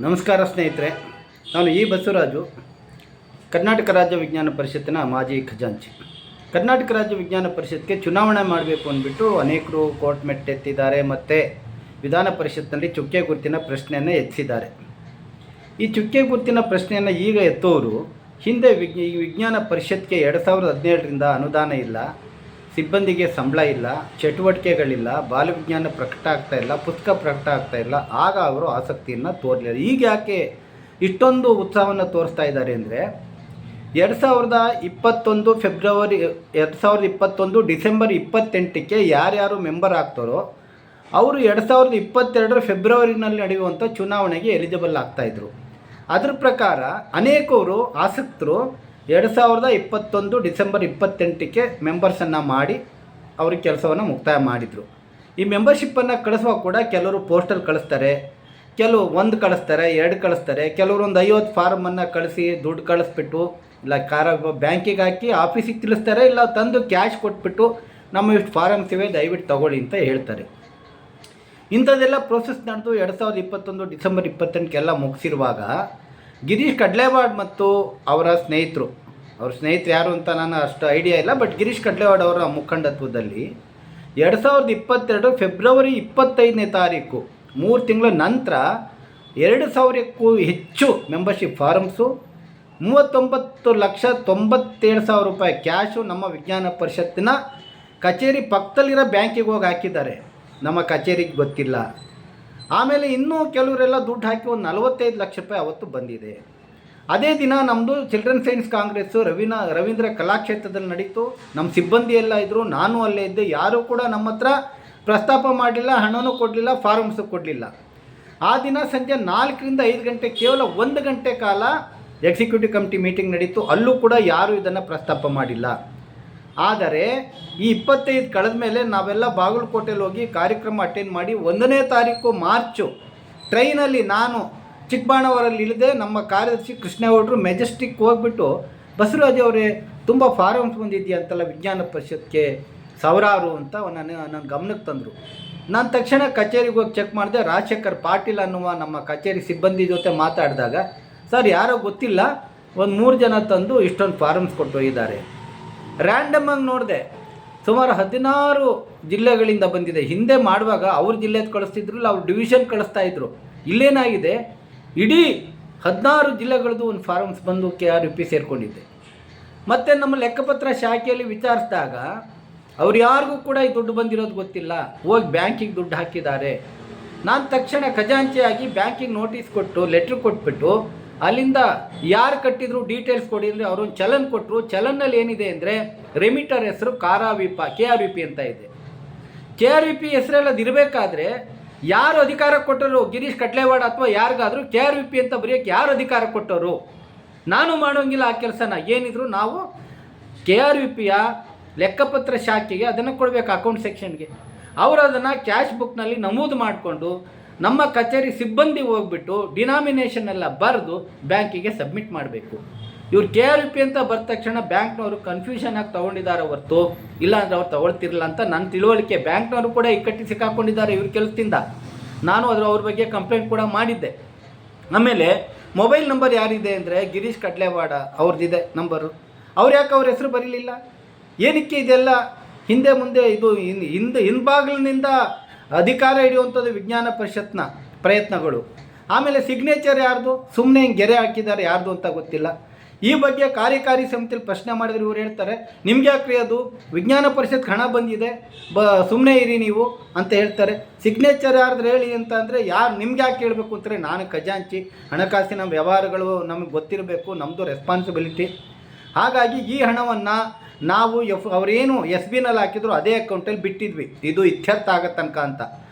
ನಮಸ್ಕಾರ ಸ್ನೇಹಿತರೆ, ನಾನು ಇ ಬಸವರಾಜು, ಕರ್ನಾಟಕ ರಾಜ್ಯ ವಿಜ್ಞಾನ ಪರಿಷತ್ತಿನ ಮಾಜಿ ಖಜಾಂಚಿ. ಕರ್ನಾಟಕ ರಾಜ್ಯ ವಿಜ್ಞಾನ ಪರಿಷತ್ಗೆ ಚುನಾವಣೆ ಮಾಡಬೇಕು ಅಂದ್ಬಿಟ್ಟು ಅನೇಕರು ಕೋರ್ಟ್ ಮೆಟ್ಟೆತ್ತಿದ್ದಾರೆ ಮತ್ತು ವಿಧಾನ ಪರಿಷತ್ನಲ್ಲಿ ಚುಕ್ಕೆ ಗುರುತಿನ ಪ್ರಶ್ನೆಯನ್ನು ಎತ್ತಿಸಿದ್ದಾರೆ. ಈ ಚುಕ್ಕೆ ಗುರುತಿನ ಪ್ರಶ್ನೆಯನ್ನು ಈಗ ಎತ್ತೋರು ಹಿಂದೆ ವಿಜ್ಞಾನ ಪರಿಷತ್ಗೆ 2017ರಿಂದ ಅನುದಾನ ಇಲ್ಲ, ಸಿಬ್ಬಂದಿಗೆ ಸಂಬಳ ಇಲ್ಲ, ಚಟುವಟಿಕೆಗಳಿಲ್ಲ, ಬಾಲವಿಜ್ಞಾನ ಪ್ರಕಟ ಆಗ್ತಾ ಇಲ್ಲ, ಪುಸ್ತಕ ಪ್ರಕಟ ಆಗ್ತಾ ಇಲ್ಲ, ಆಗ ಅವರು ಆಸಕ್ತಿಯನ್ನು ತೋರಲಿಲ್ಲ. ಈಗ ಯಾಕೆ ಇಷ್ಟೊಂದು ಉತ್ಸಾಹವನ್ನು ತೋರಿಸ್ತಾ ಇದ್ದಾರೆ ಅಂದರೆ 2021 ಡಿಸೆಂಬರ್ 28ಕ್ಕೆ ಯಾರ್ಯಾರು ಮೆಂಬರ್ ಆಗ್ತಾರೋ ಅವರು 2022 ಫೆಬ್ರವರಿನಲ್ಲಿ ನಡೆಯುವಂಥ ಚುನಾವಣೆಗೆ ಎಲಿಜಿಬಲ್ ಆಗ್ತಾಯಿದ್ರು. ಅದ್ರ ಪ್ರಕಾರ ಅನೇಕರು ಆಸಕ್ತರು 2021 ಡಿಸೆಂಬರ್ 28ಕ್ಕೆ ಮೆಂಬರ್ಸನ್ನು ಮಾಡಿ ಅವ್ರಿಗೆ ಕೆಲಸವನ್ನು ಮುಕ್ತಾಯ ಮಾಡಿದರು. ಈ ಮೆಂಬರ್ಶಿಪ್ಪನ್ನು ಕಳಿಸುವಾಗ ಕೂಡ ಕೆಲವರು ಪೋಸ್ಟಲ್ ಕಳಿಸ್ತಾರೆ, ಕೆಲವು 1 ಕಳಿಸ್ತಾರೆ, 2 ಕಳಿಸ್ತಾರೆ, ಕೆಲವರು ಒಂದು 50 ಫಾರಮನ್ನು ಕಳಿಸಿ ದುಡ್ಡು ಕಳಿಸ್ಬಿಟ್ಟು ಇಲ್ಲ ಬ್ಯಾಂಕಿಗೆ ಹಾಕಿ ಆಫೀಸಿಗೆ ತಿಳಿಸ್ತಾರೆ, ಇಲ್ಲ ತಂದು ಕ್ಯಾಶ್ ಕೊಟ್ಬಿಟ್ಟು ನಮ್ಮ ಇಷ್ಟು ಫಾರಮ್ಸ್ ಇವೆ ದಯವಿಟ್ಟು ತಗೊಳ್ಳಿ ಅಂತ ಹೇಳ್ತಾರೆ. ಇಂಥದ್ದೆಲ್ಲ ಪ್ರೋಸೆಸ್ ನಡೆದು 2021 ಡಿಸೆಂಬರ್ 28ಕ್ಕೆಲ್ಲ ಮುಗಿಸಿರುವಾಗ ಗಿರೀಶ್ ಕಡ್ಲೇವಾಡ್ ಮತ್ತು ಅವರ ಸ್ನೇಹಿತರು ಯಾರು ಅಂತ ನಾನು ಅಷ್ಟು ಐಡಿಯಾ ಇಲ್ಲ, ಬಟ್ ಗಿರೀಶ್ ಕಡ್ಲೇವಾಡ್ ಅವರ ಮುಖಂಡತ್ವದಲ್ಲಿ 2022 ಫೆಬ್ರವರಿ 25ನೇ ತಾರೀಕು 3 ತಿಂಗಳ ನಂತರ 2,000ಕ್ಕೂ ಹೆಚ್ಚು ಮೆಂಬರ್ಶಿಪ್ ಫಾರಮ್ಸು, 39,97,000 ರೂಪಾಯಿ ಕ್ಯಾಶು ನಮ್ಮ ವಿಜ್ಞಾನ ಪರಿಷತ್ತಿನ ಕಚೇರಿ ಪಕ್ಕದಲ್ಲಿರೋ ಬ್ಯಾಂಕಿಗೆ ಹೋಗಿ ಹಾಕಿದ್ದಾರೆ. ನಮ್ಮ ಕಚೇರಿಗೆ ಗೊತ್ತಿಲ್ಲ. ಆಮೇಲೆ ಇನ್ನೂ ಕೆಲವರೆಲ್ಲ ದುಡ್ಡು ಹಾಕಿ ಒಂದು 45 ಲಕ್ಷ ರೂಪಾಯಿ ಅವತ್ತು ಬಂದಿದೆ. ಅದೇ ದಿನ ನಮ್ಮದು ಚಿಲ್ಡ್ರನ್ ಸೈನ್ಸ್ ಕಾಂಗ್ರೆಸ್ಸು ರವೀಂದ್ರ ಕಲಾಕ್ಷೇತ್ರದಲ್ಲಿ ನಡೀತು. ನಮ್ಮ ಸಿಬ್ಬಂದಿ ಎಲ್ಲ ಇದ್ದರು, ನಾನು ಅಲ್ಲೇ ಇದ್ದೆ. ಯಾರೂ ಕೂಡ ನಮ್ಮ ಹತ್ರ ಪ್ರಸ್ತಾಪ ಮಾಡಲಿಲ್ಲ, ಹಣನೂ ಕೊಡಲಿಲ್ಲ, ಫಾರಮ್ಸು ಕೊಡಲಿಲ್ಲ. ಆ ದಿನ ಸಂಜೆ 4ರಿಂದ 5 ಗಂಟೆ ಕೇವಲ 1 ಗಂಟೆ ಕಾಲ ಎಕ್ಸಿಕ್ಯೂಟಿವ್ ಕಮಿಟಿ ಮೀಟಿಂಗ್ ನಡೀತು. ಅಲ್ಲೂ ಕೂಡ ಯಾರೂ ಇದನ್ನು ಪ್ರಸ್ತಾಪ ಮಾಡಿಲ್ಲ. ಆದರೆ ಈ 25 ಕಳೆದ ಮೇಲೆ ನಾವೆಲ್ಲ ಬಾಗಲಕೋಟೆಯಲ್ಲಿ ಹೋಗಿ ಕಾರ್ಯಕ್ರಮ ಅಟೆಂಡ್ ಮಾಡಿ 1ನೇ ತಾರೀಕು ಮಾರ್ಚು ಟ್ರೈನಲ್ಲಿ ನಾನು ಚಿಕ್ಕಬಾಣವರಲ್ಲಿ ಇಳಿದೆ. ನಮ್ಮ ಕಾರ್ಯದರ್ಶಿ ಕೃಷ್ಣೇಗೌಡರು ಮೆಜೆಸ್ಟಿಕ್ ಹೋಗ್ಬಿಟ್ಟು, ಬಸವರಾಜ್ ಅವರೇ ತುಂಬ ಫಾರಮ್ಸ್ ಬಂದಿದೆಯಾ ಅಂತಲ್ಲ ವಿಜ್ಞಾನ ಪರಿಷತ್ಗೆ ಸಾವಿರಾರು ಅಂತ ನನ್ನ ಗಮನಕ್ಕೆ ತಂದರು. ನಾನು ತಕ್ಷಣ ಕಚೇರಿಗೆ ಹೋಗಿ ಚೆಕ್ ಮಾಡಿದೆ. ರಾಜಶೇಖರ್ ಪಾಟೀಲ್ ಅನ್ನುವ ನಮ್ಮ ಕಚೇರಿ ಸಿಬ್ಬಂದಿ ಜೊತೆ ಮಾತಾಡಿದಾಗ, ಸರ್ ಯಾರೋ ಗೊತ್ತಿಲ್ಲ, ಒಂದು 3 ಜನ ತಂದು ಇಷ್ಟೊಂದು ಫಾರಮ್ಸ್ ಕೊಟ್ಟು ಹೋಗಿದ್ದಾರೆ. ರ್ಯಾಂಡಮ್ ಆಗಿ ನೋಡಿದೆ, ಸುಮಾರು 16 ಜಿಲ್ಲೆಗಳಿಂದ ಬಂದಿದೆ. ಹಿಂದೆ ಮಾಡುವಾಗ ಅವ್ರ ಜಿಲ್ಲೆದು ಕಳಿಸ್ತಿದ್ರಲ್ಲ, ಅವ್ರು ಡಿವಿಷನ್ ಕಳಿಸ್ತಾಯಿದ್ರು. ಇಲ್ಲೇನಾಗಿದೆ, ಇಡೀ 16 ಜಿಲ್ಲೆಗಳದ್ದು ಒಂದು ಫಾರಮ್ಸ್ ಬಂದು KRUP ಸೇರಿಕೊಂಡಿದ್ದೆ. ಮತ್ತು ನಮ್ಮ ಲೆಕ್ಕಪತ್ರ ಶಾಖೆಯಲ್ಲಿ ವಿಚಾರಿಸಿದಾಗ ಅವ್ರು ಯಾರಿಗೂ ಕೂಡ ಈ ದುಡ್ಡು ಬಂದಿರೋದು ಗೊತ್ತಿಲ್ಲ, ಹೋಗಿ ಬ್ಯಾಂಕಿಗೆ ದುಡ್ಡು ಹಾಕಿದ್ದಾರೆ. ನಾನು ತಕ್ಷಣ ಖಜಾಂಚಿಯಾಗಿ ಬ್ಯಾಂಕಿಗೆ ನೋಟಿಸ್ ಕೊಟ್ಟು ಲೆಟ್ರ್ ಕೊಟ್ಬಿಟ್ಟು ಅಲ್ಲಿಂದ ಯಾರು ಕಟ್ಟಿದ್ರು ಡೀಟೇಲ್ಸ್ ಕೊಡಿ ಅಂದರೆ ಅವರೊಂದು ಚಲನ್ ಕೊಟ್ಟರು. ಚಲನ್ನಲ್ಲಿ ಏನಿದೆ ಅಂದರೆ ರೆಮಿಟರ್ ಹೆಸರು KRUP ಅಂತ ಇದೆ. KRUP ಹೆಸರೆಲ್ಲದು ಇರಬೇಕಾದ್ರೆ ಯಾರು ಅಧಿಕಾರ ಕೊಟ್ಟರು, ಗಿರೀಶ್ ಕಡ್ಲೇವಾಡ್ ಅಥವಾ ಯಾರಿಗಾದರೂ KRUP ಅಂತ ಬರೆಯೋಕ್ಕೆ ಯಾರು ಅಧಿಕಾರ ಕೊಟ್ಟರು? ನಾನು ಮಾಡೋಂಗಿಲ್ಲ ಆ ಕೆಲಸನ. ಏನಿದ್ರು ನಾವು KRUPಯ ಲೆಕ್ಕಪತ್ರ ಶಾಖೆಗೆ ಅದನ್ನು ಕೊಡಬೇಕು, ಅಕೌಂಟ್ ಸೆಕ್ಷನ್ಗೆ. ಅವರು ಅದನ್ನು ಕ್ಯಾಶ್ ಬುಕ್ನಲ್ಲಿ ನಮೂದು ಮಾಡಿಕೊಂಡು ನಮ್ಮ ಕಚೇರಿ ಸಿಬ್ಬಂದಿ ಹೋಗ್ಬಿಟ್ಟು ಡಿನಾಮಿನೇಷನ್ ಎಲ್ಲ ಬರೆದು ಬ್ಯಾಂಕಿಗೆ ಸಬ್ಮಿಟ್ ಮಾಡಬೇಕು. ಇವ್ರು KRUP ಅಂತ ಬರೆದ ತಕ್ಷಣ ಬ್ಯಾಂಕ್ನವರು ಕನ್ಫ್ಯೂಷನ್ ಆಗಿ ತೊಗೊಂಡಿದ್ದಾರೆ ಹೊರತು ಇಲ್ಲಾಂದ್ರೆ ಅವ್ರು ತೊಗೊಳ್ತಿರಲಿಲ್ಲ ಅಂತ ನನ್ನ ತಿಳುವಳಿಕೆ. ಬ್ಯಾಂಕ್ನವರು ಕೂಡ ಇಕ್ಕಟ್ಟಿ ಸಿಕ್ಕಾಕೊಂಡಿದ್ದಾರೆ ಇವ್ರ ಕೆಲಸದಿಂದ. ನಾನು ಅವ್ರ ಬಗ್ಗೆ ಕಂಪ್ಲೇಂಟ್ ಕೂಡ ಮಾಡಿದ್ದೆ. ಆಮೇಲೆ ಮೊಬೈಲ್ ನಂಬರ್ ಯಾರಿದೆ ಅಂದರೆ ಗಿರೀಶ್ ಕಡ್ಲೇವಾಡ ಅವ್ರದ್ದಿದೆ ನಂಬರು. ಅವ್ರು ಯಾಕೆ ಅವ್ರ ಹೆಸರು ಬರೀಲಿಲ್ಲ? ಏನಕ್ಕೆ ಇದೆಲ್ಲ ಹಿಂದೆ ಮುಂದೆ ಇದು ಹಿಂಬಾಗಿಲಿನಿಂದ ಅಧಿಕಾರ ಹಿಡಿಯುವಂಥದ್ದು ವಿಜ್ಞಾನ ಪರಿಷತ್ನ ಪ್ರಯತ್ನಗಳು. ಆಮೇಲೆ ಸಿಗ್ನೇಚರ್ ಯಾರ್ದು, ಸುಮ್ಮನೆ ಹಿಂಗೆ ಗೆರೆ ಹಾಕಿದ್ದಾರೆ, ಯಾರ್ದು ಅಂತ ಗೊತ್ತಿಲ್ಲ. ಈ ಬಗ್ಗೆ ಕಾರ್ಯಕಾರಿ ಸಮಿತಿಯಲ್ಲಿ ಪ್ರಶ್ನೆ ಮಾಡಿದ್ರೆ ಇವ್ರು ಹೇಳ್ತಾರೆ, ನಿಮ್ಗೆ ಯಾಕ್ರಿ ಅದು ವಿಜ್ಞಾನ ಪರಿಷತ್ಗೆ ಹಣ ಬಂದಿದೆ, ಸುಮ್ಮನೆ ಇರಿ ನೀವು ಅಂತ ಹೇಳ್ತಾರೆ. ಸಿಗ್ನೇಚರ್ ಯಾರ್ದು ಹೇಳಿ ಅಂತ ಅಂದರೆ ಯಾರು ನಿಮ್ಗೆ ಯಾಕೆ ಹೇಳಬೇಕು ಅಂತಾರೆ? ನಾನು ಖಜಾಂಚಿ, ಹಣಕಾಸಿನ ವ್ಯವಹಾರಗಳು ನಮಗೆ ಗೊತ್ತಿರಬೇಕು, ನಮ್ಮದು ರೆಸ್ಪಾನ್ಸಿಬಿಲಿಟಿ. ಹಾಗಾಗಿ ಈ ಹಣವನ್ನು ನಾವು ಅವರೇನು SBನಲ್ಲಿ ಹಾಕಿದ್ರು ಅದೇ ಅಕೌಂಟಲ್ಲಿ ಬಿಟ್ಟಿದ್ವಿ, ಇದು ಇತ್ಯರ್ಥ ಆಗೋ ತನಕ ಅಂತ.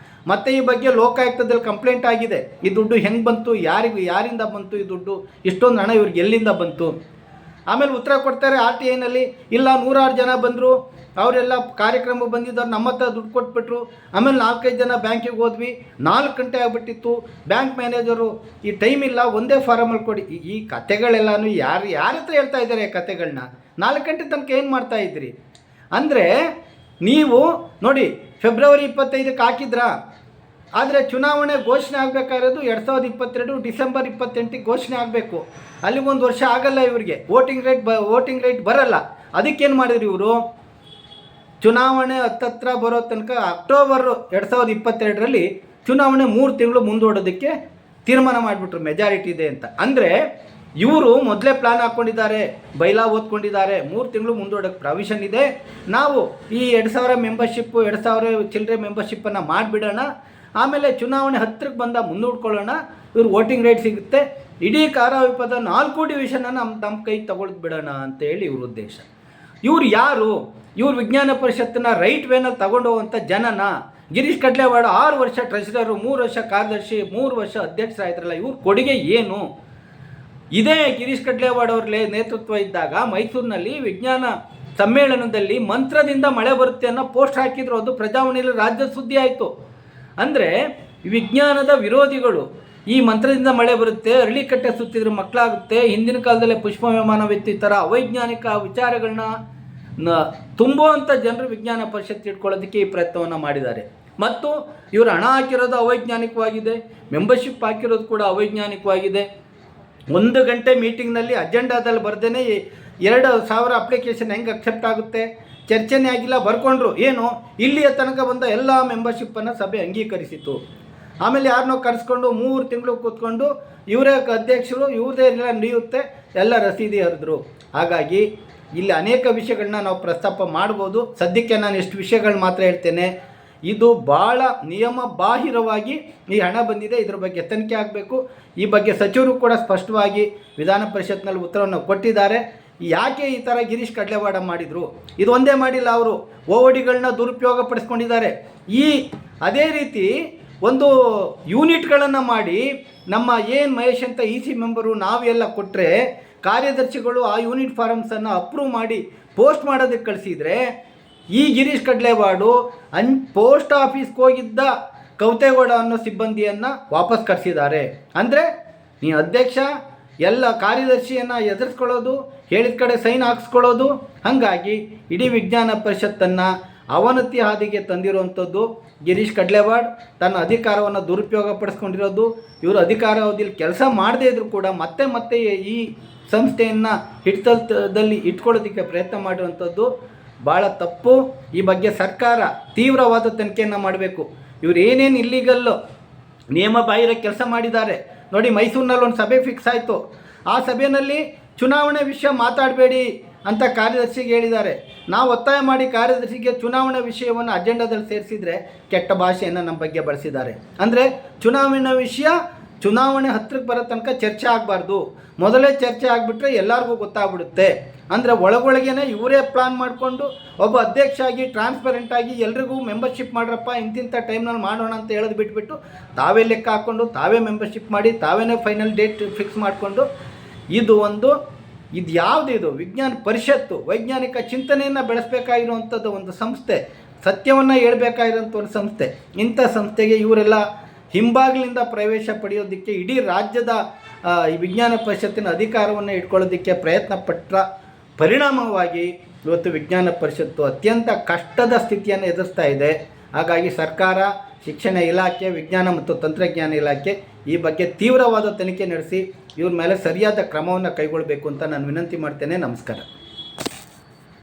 ಮತ್ತು ಈ ಬಗ್ಗೆ ಲೋಕಾಯುಕ್ತದಲ್ಲಿ ಕಂಪ್ಲೇಂಟ್ ಆಗಿದೆ. ಈ ದುಡ್ಡು ಹೆಂಗೆ ಬಂತು, ಯಾರಿಂದ ಬಂತು ಈ ದುಡ್ಡು, ಇಷ್ಟೊಂದು ಹಣ ಇವ್ರಿಗೆ ಎಲ್ಲಿಂದ ಬಂತು? ಆಮೇಲೆ ಉತ್ತರ ಕೊಡ್ತಾರೆ RTIನಲ್ಲಿ, ಇಲ್ಲ 106 ಜನ ಬಂದರು, ಅವರೆಲ್ಲ ಕಾರ್ಯಕ್ರಮ ಬಂದಿದ್ದವ್ರು ನಮ್ಮ ಹತ್ರ ದುಡ್ಡು ಕೊಟ್ಬಿಟ್ರು. ಆಮೇಲೆ 4-5 ಜನ ಬ್ಯಾಂಕಿಗೆ ಹೋದ್ವಿ, 4 ಗಂಟೆ ಆಗಿಬಿಟ್ಟಿತ್ತು, ಬ್ಯಾಂಕ್ ಮ್ಯಾನೇಜರು ಈ ಟೈಮ್ ಇಲ್ಲ, ಒಂದೇ ಫಾರಮಲ್ಲಿ ಕೊಡಿ. ಈ ಕತೆಗಳೆಲ್ಲನೂ ಯಾರ ಹತ್ರ ಹೇಳ್ತಾ ಇದ್ದಾರೆ ಕತೆಗಳನ್ನ? 4 ಗಂಟೆ ತನಕ ಏನು ಮಾಡ್ತಾಯಿದ್ರಿ ಅಂದರೆ ನೀವು ನೋಡಿ, ಫೆಬ್ರವರಿ 25ಕ್ಕೆ ಹಾಕಿದ್ರಾ, ಆದರೆ ಚುನಾವಣೆ ಘೋಷಣೆ ಆಗಬೇಕಾಗಿರೋದು 2022 ಡಿಸೆಂಬರ್ 28ಗೆ ಘೋಷಣೆ ಆಗಬೇಕು. ಅಲ್ಲಿಗೊಂದು ವರ್ಷ ಆಗಲ್ಲ ಇವರಿಗೆ. ವೋಟಿಂಗ್ ರೈಟ್ ಬರಲ್ಲ. ಅದಕ್ಕೇನು ಮಾಡಿದ್ರು ಇವರು, ಚುನಾವಣೆ ಹತ್ತತ್ರ ಬರೋ ತನಕ ಅಕ್ಟೋಬರ್ 2022ರಲ್ಲಿ ಚುನಾವಣೆ 3 ತಿಂಗಳು ಮುಂದೂಡೋದಕ್ಕೆ ತೀರ್ಮಾನ ಮಾಡಿಬಿಟ್ರು, ಮೆಜಾರಿಟಿ ಇದೆ ಅಂತ. ಅಂದರೆ ಇವರು ಮೊದಲೇ ಪ್ಲಾನ್ ಹಾಕ್ಕೊಂಡಿದ್ದಾರೆ, ಬೈಲಾ ಓದ್ಕೊಂಡಿದ್ದಾರೆ, 3 ತಿಂಗಳು ಮುಂದೂಡೋಕ್ಕೆ ಪ್ರಾವಿಷನ್ ಇದೆ. ನಾವು ಈ 2000 ಮೆಂಬರ್ಶಿಪ್ಪು 2000 ಚಿಲ್ಲರೆ ಮೆಂಬರ್ಶಿಪ್ಪನ್ನು ಮಾಡಿಬಿಡೋಣ, ಆಮೇಲೆ ಚುನಾವಣೆ ಹತ್ತಿರಕ್ಕೆ ಬಂದ ಮುಂದೂಡ್ಕೊಳ್ಳೋಣ, ಇವ್ರು ವೋಟಿಂಗ್ ರೈಟ್ ಸಿಗುತ್ತೆ, ಇಡೀ ಕಾರಾವಿಪದ 4 ಡಿವಿಷನನ್ನು ನಮ್ಮ ಕೈಗೆ ತಗೊಳ್ದು ಬಿಡೋಣ ಅಂತೇಳಿ ಇವ್ರ ಉದ್ದೇಶ. ಇವ್ರು ಯಾರು? ಇವ್ರು ವಿಜ್ಞಾನ ಪರಿಷತ್ತನ್ನ ರೈಟ್ ವೇನಲ್ಲಿ ತಗೊಂಡೋಗುವಂಥ ಜನನ. ಗಿರೀಶ್ ಕಡ್ಲೆವಾಡ 6 ವರ್ಷ ಟ್ರೆಷರರು, 3 ವರ್ಷ ಕಾರ್ಯದರ್ಶಿ, 3 ವರ್ಷ ಅಧ್ಯಕ್ಷರಾಯ್ತಾರಲ್ಲ, ಇವ್ರ ಕೊಡುಗೆ ಏನು? ಇದೇ ಗಿರೀಶ್ ಕಡ್ಲೆವಾಡ ಅವ್ರ ನೇತೃತ್ವ ಇದ್ದಾಗ ಮೈಸೂರಿನಲ್ಲಿ ವಿಜ್ಞಾನ ಸಮ್ಮೇಳನದಲ್ಲಿ ಮಂತ್ರದಿಂದ ಮಳೆ ಬರುತ್ತೆ ಅನ್ನೋ ಪೋಸ್ಟ್ ಹಾಕಿದ್ರು. ಅದು ಪ್ರಜಾವಾಣಿಯಲ್ಲಿ ರಾಜ್ಯದ ಸುದ್ದಿ ಆಯಿತು. ಅಂದರೆ ವಿಜ್ಞಾನದ ವಿರೋಧಿಗಳು ಈ ಮಂತ್ರದಿಂದ ಮಳೆ ಬರುತ್ತೆ, ಅರಳಿಕಟ್ಟೆ ಸುತ್ತಿದ್ರೆ ಮಕ್ಕಳಾಗುತ್ತೆ, ಹಿಂದಿನ ಕಾಲದಲ್ಲೇ ಪುಷ್ಪ ವಿಮಾನವಿತ್ತು, ಈ ಥರ ಅವೈಜ್ಞಾನಿಕ ವಿಚಾರಗಳನ್ನ ತುಂಬುವಂಥ ಜನರು ವಿಜ್ಞಾನ ಪರಿಷತ್ ಇಟ್ಕೊಳ್ಳೋದಕ್ಕೆ ಈ ಪ್ರಯತ್ನವನ್ನು ಮಾಡಿದ್ದಾರೆ. ಮತ್ತು ಇವರು ಹಣ ಹಾಕಿರೋದು ಅವೈಜ್ಞಾನಿಕವಾಗಿದೆ, ಮೆಂಬರ್ಶಿಪ್ ಹಾಕಿರೋದು ಕೂಡ ಅವೈಜ್ಞಾನಿಕವಾಗಿದೆ. 1 ಗಂಟೆ ಮೀಟಿಂಗ್ನಲ್ಲಿ ಅಜೆಂಡಾದಲ್ಲಿ ಬರ್ದೇ 2000 ಅಪ್ಲಿಕೇಶನ್ ಹೆಂಗೆ ಅಕ್ಸೆಪ್ಟ್ ಆಗುತ್ತೆ? ಚರ್ಚೆನೇ ಆಗಿಲ್ಲ, ಬರ್ಕೊಂಡ್ರು. ಏನು, ಇಲ್ಲಿಯ ತನಕ ಬಂದ ಎಲ್ಲ ಮೆಂಬರ್ಶಿಪ್ಪನ್ನು ಸಭೆ ಅಂಗೀಕರಿಸಿತು. ಆಮೇಲೆ ಯಾರನ್ನೋ ಕರೆಸ್ಕೊಂಡು 3 ತಿಂಗಳು ಕೂತ್ಕೊಂಡು ಇವರೇ ಅಧ್ಯಕ್ಷರು, ಇವ್ರದೇ ಎಲ್ಲ ನಡೆಯುತ್ತೆ, ಎಲ್ಲ ರಸೀದಿ ಹರಿದ್ರು. ಹಾಗಾಗಿ ಇಲ್ಲಿ ಅನೇಕ ವಿಷಯಗಳನ್ನ ನಾವು ಪ್ರಸ್ತಾಪ ಮಾಡ್ಬೋದು. ಸದ್ಯಕ್ಕೆ ನಾನು ಎಷ್ಟು ವಿಷಯಗಳು ಮಾತ್ರ ಹೇಳ್ತೇನೆ. ಇದು ಭಾಳ ನಿಯಮ ಬಾಹಿರವಾಗಿ ಈ ಹಣ ಬಂದಿದೆ, ಇದ್ರ ಬಗ್ಗೆ ತನಿಖೆ ಆಗಬೇಕು. ಈ ಬಗ್ಗೆ ಸಚಿವರು ಕೂಡ ಸ್ಪಷ್ಟವಾಗಿ ವಿಧಾನ ಪರಿಷತ್ನಲ್ಲಿ ಉತ್ತರವನ್ನು ಕೊಟ್ಟಿದ್ದಾರೆ. ಯಾಕೆ ಈ ಥರ ಗಿರೀಶ್ ಕಡ್ಲೆವಾಡ ಮಾಡಿದರು? ಇದು ಒಂದೇ ಮಾಡಿಲ್ಲ, ಅವರು ಓವಡಿಗಳನ್ನ ದುರುಪಯೋಗ ಪಡಿಸ್ಕೊಂಡಿದ್ದಾರೆ. ಅದೇ ರೀತಿ ಒಂದು ಯೂನಿಟ್ಗಳನ್ನು ಮಾಡಿ ನಮ್ಮ ಮಹೇಶ್ ಅಂತ EC ಮೆಂಬರು ನಾವೆಲ್ಲ ಕೊಟ್ಟರೆ ಕಾರ್ಯದರ್ಶಿಗಳು ಆ ಯೂನಿಟ್ ಫಾರಮ್ಸನ್ನು ಅಪ್ರೂವ್ ಮಾಡಿ ಪೋಸ್ಟ್ ಮಾಡೋದಕ್ಕೆ ಕಳಿಸಿದರೆ ಈ ಗಿರೀಶ್ ಕಡ್ಲೆವಾಡು ಪೋಸ್ಟ್ ಆಫೀಸ್ಗೆ ಹೋಗಿದ್ದ ಕೌತೇಗೌಡ ಅನ್ನೋ ಸಿಬ್ಬಂದಿಯನ್ನು ವಾಪಸ್ ಕರೆಸಿದ್ದಾರೆ. ಅಂದರೆ ನೀ ಅಧ್ಯಕ್ಷ ಎಲ್ಲ ಕಾರ್ಯದರ್ಶಿಯನ್ನು ಎದುರಿಸ್ಕೊಳ್ಳೋದು, ಹೇಳಿದ ಕಡೆ ಸೈನ್ ಹಾಕ್ಸ್ಕೊಳ್ಳೋದು. ಹಾಗಾಗಿ ಇಡೀ ವಿಜ್ಞಾನ ಪರಿಷತ್ತನ್ನು ಅವನತಿ ಹಾದಿಗೆ ತಂದಿರುವಂಥದ್ದು ಗಿರೀಶ್ ಕಡ್ಲೆವಾಡ್. ತನ್ನ ಅಧಿಕಾರವನ್ನು ದುರುಪಯೋಗ ಪಡಿಸ್ಕೊಂಡಿರೋದು, ಇವರು ಅಧಿಕಾರಾವಧಿಯಲ್ಲಿ ಕೆಲಸ ಮಾಡದೇ ಇದ್ದರೂ ಕೂಡ ಮತ್ತೆ ಈ ಸಂಸ್ಥೆಯನ್ನು ಹಿಡಿತದಲ್ಲಿ ಇಟ್ಕೊಳ್ಳೋದಕ್ಕೆ ಪ್ರಯತ್ನ ಮಾಡಿರುವಂಥದ್ದು ಭಾಳ ತಪ್ಪು. ಈ ಬಗ್ಗೆ ಸರ್ಕಾರ ತೀವ್ರವಾದ ತನಿಖೆಯನ್ನು ಮಾಡಬೇಕು. ಇವರು ಏನೇನು ಇಲ್ಲಿಗಲ್ಲು ನಿಯಮ ಬಾಹಿರ ಕೆಲಸ ಮಾಡಿದ್ದಾರೆ ನೋಡಿ. ಮೈಸೂರಿನಲ್ಲಿ ಒಂದು ಸಭೆ ಫಿಕ್ಸ್ ಆಯಿತು. ಆ ಸಭೆಯಲ್ಲಿ ಚುನಾವಣೆ ವಿಷಯ ಮಾತಾಡಬೇಡಿ ಅಂತ ಕಾರ್ಯದರ್ಶಿಗೆ ಹೇಳಿದ್ದಾರೆ. ನಾವು ಒತ್ತಾಯ ಮಾಡಿ ಕಾರ್ಯದರ್ಶಿಗೆ ಚುನಾವಣಾ ವಿಷಯವನ್ನು ಅಜೆಂಡಾದಲ್ಲಿ ಸೇರಿಸಿದರೆ ಕೆಟ್ಟ ಭಾಷೆಯನ್ನು ನಮ್ಮ ಬಗ್ಗೆ ಬಳಸಿದ್ದಾರೆ. ಅಂದರೆ ಚುನಾವಣಾ ವಿಷಯ ಚುನಾವಣೆ ಹತ್ತಿರಕ್ಕೆ ಬರೋ ತನಕ ಚರ್ಚೆ ಆಗಬಾರ್ದು, ಮೊದಲೇ ಚರ್ಚೆ ಆಗಿಬಿಟ್ರೆ ಎಲ್ಲರಿಗೂ ಗೊತ್ತಾಗ್ಬಿಡುತ್ತೆ. ಅಂದರೆ ಒಳಗೊಳಗೇನೆ ಇವರೇ ಪ್ಲಾನ್ ಮಾಡಿಕೊಂಡು ಒಬ್ಬ ಅಧ್ಯಕ್ಷ ಆಗಿ ಟ್ರಾನ್ಸ್ಪರೆಂಟಾಗಿ ಎಲ್ರಿಗೂ ಮೆಂಬರ್ಶಿಪ್ ಮಾಡ್ರಪ್ಪ ಇಂತಿಂಥ ಟೈಮ್ನಲ್ಲಿ ಮಾಡೋಣ ಅಂತ ಹೇಳೋದು ಬಿಟ್ಬಿಟ್ಟು ತಾವೇ ಲೆಕ್ಕ ಹಾಕ್ಕೊಂಡು ತಾವೇ ಮೆಂಬರ್ಶಿಪ್ ಮಾಡಿ ತಾವೇ ಫೈನಲ್ ಡೇಟ್ ಫಿಕ್ಸ್ ಮಾಡಿಕೊಂಡು ಇದು ಯಾವುದಿದು ವಿಜ್ಞಾನ ಪರಿಷತ್ತು ವೈಜ್ಞಾನಿಕ ಚಿಂತನೆಯನ್ನು ಬೆಳೆಸಬೇಕಾಗಿರುವಂಥದ್ದು ಒಂದು ಸಂಸ್ಥೆ, ಸತ್ಯವನ್ನು ಹೇಳ್ಬೇಕಾಗಿರೋಂಥ ಒಂದು ಸಂಸ್ಥೆ. ಇಂಥ ಸಂಸ್ಥೆಗೆ ಇವರೆಲ್ಲ ಹಿಂಬಾಗಿಲಿಂದ ಪ್ರವೇಶ ಪಡೆಯೋದಕ್ಕೆ ಇಡೀ ರಾಜ್ಯದ ಈ ವಿಜ್ಞಾನ ಪರಿಷತ್ತಿನ ಅಧಿಕಾರವನ್ನು ಇಟ್ಕೊಳ್ಳೋದಕ್ಕೆ ಪ್ರಯತ್ನ ಪಟ್ಟ ಪರಿಣಾಮವಾಗಿ ಇವತ್ತು ವಿಜ್ಞಾನ ಪರಿಷತ್ತು ಅತ್ಯಂತ ಕಷ್ಟದ ಸ್ಥಿತಿಯನ್ನು ಎದುರಿಸ್ತಾ ಇದೆ. ಹಾಗಾಗಿ ಸರ್ಕಾರ, ಶಿಕ್ಷಣ ಇಲಾಖೆ, ವಿಜ್ಞಾನ ಮತ್ತು ತಂತ್ರಜ್ಞಾನ ಇಲಾಖೆ ಈ ಬಗ್ಗೆ ತೀವ್ರವಾದ ತನಿಖೆ ನಡೆಸಿ ಇವ್ರ ಮೇಲೆ ಸರಿಯಾದ ಕ್ರಮವನ್ನು ಕೈಗೊಳ್ಳಬೇಕು ಅಂತ ನಾನು ವಿನಂತಿ ಮಾಡ್ತೇನೆ. ನಮಸ್ಕಾರ.